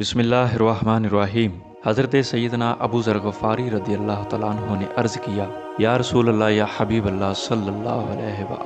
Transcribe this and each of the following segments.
बिस्मिल्लाहिर्रहमानिर्रहीम। हज़रत सैयदना अबू ज़र ग़फ़ारी रदियल्लाहु तआला अन्हु ने अर्ज़ किया, या रसूल अल्लाह या हबीब अल्लाह सल्लल्लाहु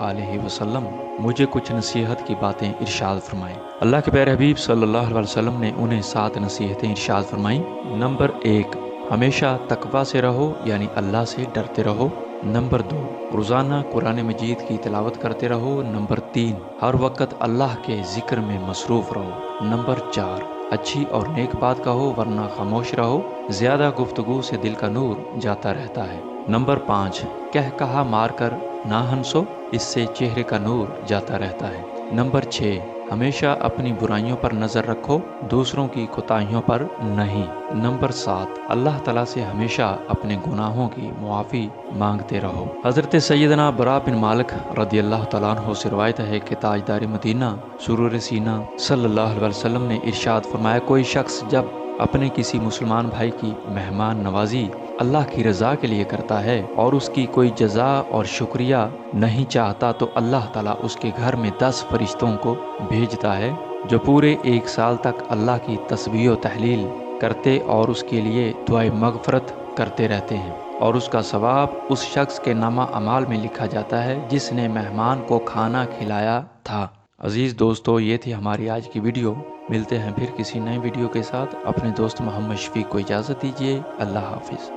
अलैहि वसल्लम, मुझे कुछ नसीहत की बातें इरशाद फरमाएं। अल्लाह के प्यारे हबीब सल्लल्लाहु अलैहि वसल्लम ने उन्हें 7 नसीहतें इरशाद फरमाईं। नंबर 1, हमेशा तकवा से रहो, यानी अल्लाह से डरते रहो। नंबर 2, रोज़ाना कुरान मजीद की तिलावत करते रहो। नंबर 3, हर वक्त अल्लाह के ज़िक्र में मसरूफ़ रहो। नंबर 4, अच्छी और नेक बात कहो वरना खामोश रहो, ज़्यादा गुफ्तगू से दिल का नूर जाता रहता है। नंबर 5, कह कहा मार कर ना हंसो, इससे चेहरे का नूर जाता रहता है। नंबर 6, हमेशा अपनी बुराइयों पर नज़र रखो, दूसरों की कोताहियों पर नहीं। नंबर 7, अल्लाह ताला से हमेशा अपने गुनाहों की मुआफ़ी मांगते रहो। हज़रत सैयदना बरा बिन मालिक रदियल्लाहु तआला अन्हु से रवायत है कि ताजदार मदीना सुरूर सीना सल्लल्लाहु अलैहि वसल्लम ने इरशाद फरमाया, कोई शख्स जब अपने किसी मुसलमान भाई की मेहमान नवाजी अल्लाह की रज़ा के लिए करता है और उसकी कोई जज़ा और शुक्रिया नहीं चाहता, तो अल्लाह ताला उसके घर में 10 फरिश्तों को भेजता है जो पूरे 1 साल तक अल्लाह की तस्बीह व तहलील करते और उसके लिए दुआए मग़फ़रत करते रहते हैं, और उसका सवाब उस शख्स के नामा अमाल में लिखा जाता है जिसने मेहमान को खाना खिलाया था। अज़ीज़ दोस्तों, ये थी हमारी आज की वीडियो। मिलते हैं फिर किसी नए वीडियो के साथ। अपने दोस्त मोहम्मद शफीक को इजाज़त दीजिए। अल्लाह हाफिज़।